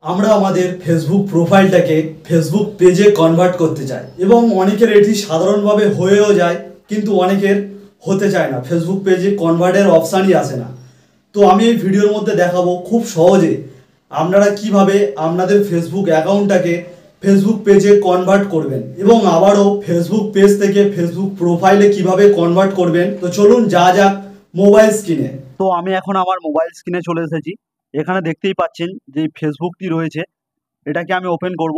আমরা আমাদের Facebook প্রোফাইলটাকে Facebook পেজে কনভার্ট করতে চাই এবং অনেকের এটি সাধারণভাবে হয়েও যায়, কিন্তু অনেকের হতে চায় না, ফেসবুক পেজে কনভার্টের অপশানই আসে না। তো আমি এই ভিডিওর মধ্যে দেখাবো খুব সহজে আপনারা কিভাবে আপনাদের ফেসবুক অ্যাকাউন্টটাকে ফেসবুক পেজে কনভার্ট করবেন এবং আবারও ফেসবুক পেজ থেকে ফেসবুক প্রোফাইলে কিভাবে কনভার্ট করবেন। তো চলুন যা যাক মোবাইল স্ক্রিনে। তো আমি এখন আমার মোবাইল স্ক্রিনে চলে এসেছি। এখানে দেখতেই পাচ্ছেন যে ফেসবুকটি রয়েছে, এটাকে আমি ওপেন করব।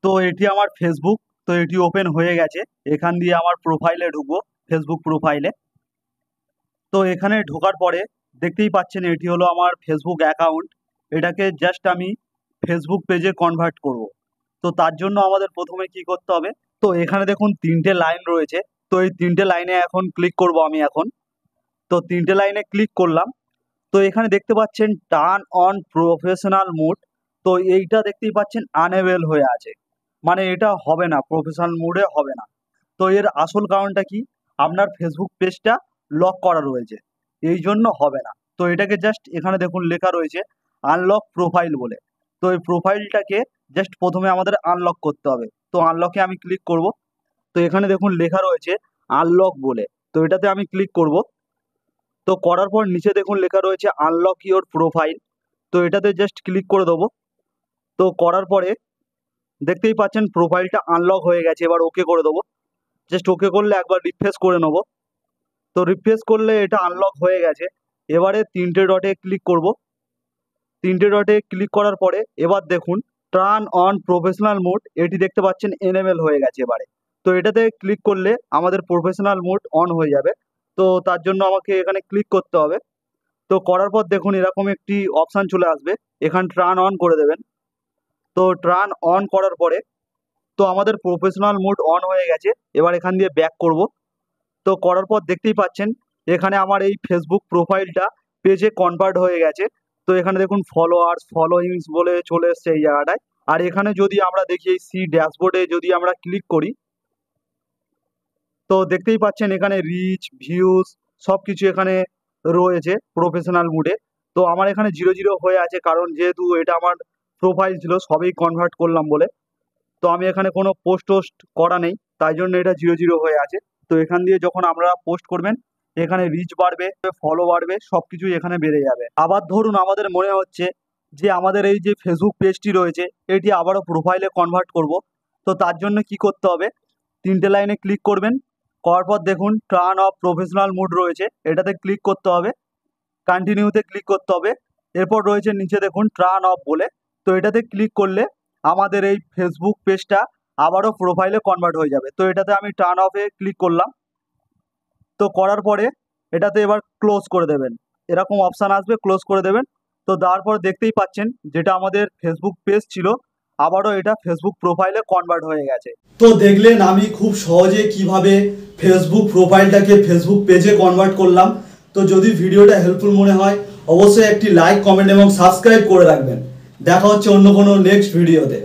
তো এটি আমার ফেসবুক, তো এটি ওপেন হয়ে গেছে। এখান দিয়ে আমার প্রোফাইলে ঢুকবো, ফেসবুক প্রোফাইলে। তো এখানে ঢোকার পরে দেখতেই পাচ্ছেন এটি হলো আমার ফেসবুক অ্যাকাউন্ট। এটাকে জাস্ট আমি ফেসবুক পেজে কনভার্ট করব। তো তার জন্য আমাদের প্রথমে কি করতে হবে, তো এখানে দেখুন তিনটে লাইন রয়েছে। তো এই তিনটে লাইনে এখন ক্লিক করব আমি এখন। তো তিনটে লাইনে ক্লিক করলাম। তো এখানে দেখতে পাচ্ছেন টার্ন অন প্রফেশনাল মোড। তো এইটা দেখতেই পাচ্ছেন আনএবেল হয়ে আছে, মানে এটা হবে না, প্রফেশনাল মোডে হবে না। তো এর আসল কারণটা কি, আপনার ফেসবুক পেজটা লক করা রয়েছে, এই জন্য হবে না। তো এটাকে জাস্ট এখানে দেখুন লেখা রয়েছে আনলক প্রোফাইল বলে। তো এই প্রোফাইলটাকে জাস্ট প্রথমে আমাদের আনলক করতে হবে। তো আনলকে আমি ক্লিক করব। তো এখানে দেখুন লেখা রয়েছে আনলক বলে, তো এটাতে আমি ক্লিক করব। তো করার পর নিচে দেখুন লেখা রয়েছে আনলক ইওর প্রোফাইল। তো এটাতে জাস্ট ক্লিক করে দেবো। তো করার পরে দেখতেই পাচ্ছেন প্রোফাইলটা আনলক হয়ে গেছে। এবার ওকে করে দেবো। জাস্ট ওকে করলে একবার রিফ্রেশ করে নেবো। তো রিফ্রেশ করলে এটা আনলক হয়ে গেছে। এবারে তিনটে ডটে ক্লিক করব। তিনটে ডটে ক্লিক করার পরে এবার দেখুন টার্ন অন প্রফেশনাল মোড, এটি দেখতে পাচ্ছেন এনেবেল হয়ে গেছে এবারে। তো এটাতে ক্লিক করলে আমাদের প্রফেশনাল মোড অন হয়ে যাবে। তো তার জন্য আমাকে এখানে ক্লিক করতে হবে। তো করার পর দেখুন এরকম একটি অপশান চলে আসবে, এখানে টার্ন অন করে দেবেন। তো টার্ন অন করার পরে তো আমাদের প্রফেশনাল মোড অন হয়ে গেছে। এবার এখান দিয়ে ব্যাক করব। তো করার পর দেখতেই পাচ্ছেন এখানে আমার এই ফেসবুক প্রোফাইলটা পেজে কনভার্ট হয়ে গেছে। তো এখানে দেখুন ফলোয়ার্স ফলোইংস বলে চলে এসছে এই জায়গাটায়। আর এখানে যদি আমরা দেখি এই সি ড্যাশবোর্ডে যদি আমরা ক্লিক করি, তো দেখতেই পাচ্ছেন এখানে রিচ ভিউজ সব কিছু এখানে রয়েছে প্রফেশনাল মুডে। তো আমার এখানে 0 0 হয়ে আছে, কারণ যেহেতু এটা আমার প্রোফাইল ছিল সবই কনভার্ট করলাম বলে। তো আমি এখানে কোনো পোস্ট করা নেই, তাই জন্য এটা 0 0 হয়ে আছে। তো এখান দিয়ে যখন আপনারা পোস্ট করবেন এখানে রিচ বাড়বে, ফলো বাড়বে, সব কিছুই এখানে বেড়ে যাবে। আবার ধরুন আমাদের মনে হচ্ছে যে আমাদের এই যে ফেসবুক পেজটি রয়েছে এটি আবারও প্রোফাইলে কনভার্ট করব। তো তার জন্য কি করতে হবে, তিনটে লাইনে ক্লিক করবেন। করার পর দেখুন টার্ন অফ প্রফেশনাল মোড রয়েছে, এটাতে ক্লিক করতে হবে। কন্টিনিউতে ক্লিক করতে হবে। এরপর রয়েছে নিচে দেখুন টার্ন অফ বলে, তো এটাতে ক্লিক করলে আমাদের এই ফেসবুক পেজটা আবারও প্রোফাইলে কনভার্ট হয়ে যাবে। তো এটাতে আমি টার্ন অফে ক্লিক করলাম। তো করার পরে এটাতে এবার ক্লোজ করে দেবেন, এরকম অপশান আসবে, ক্লোজ করে দেবেন। তো তারপর দেখতেই পাচ্ছেন যেটা আমাদের ফেসবুক পেজ ছিল আবারও এটা ফেসবুক প্রোফাইলে কনভার্ট হয়ে গেছে। তো দেখলেন আমি খুব সহজে কিভাবে ফেসবুক প্রোফাইলটাকে ফেসবুক পেজে কনভার্ট করলাম। তো যদি ভিডিওটা হেল্পফুল মনে হয় অবশ্যই একটি লাইক কমেন্ট এবং সাবস্ক্রাইব করে রাখবেন। দেখা হচ্ছে অন্য কোনো নেক্সট ভিডিওতে।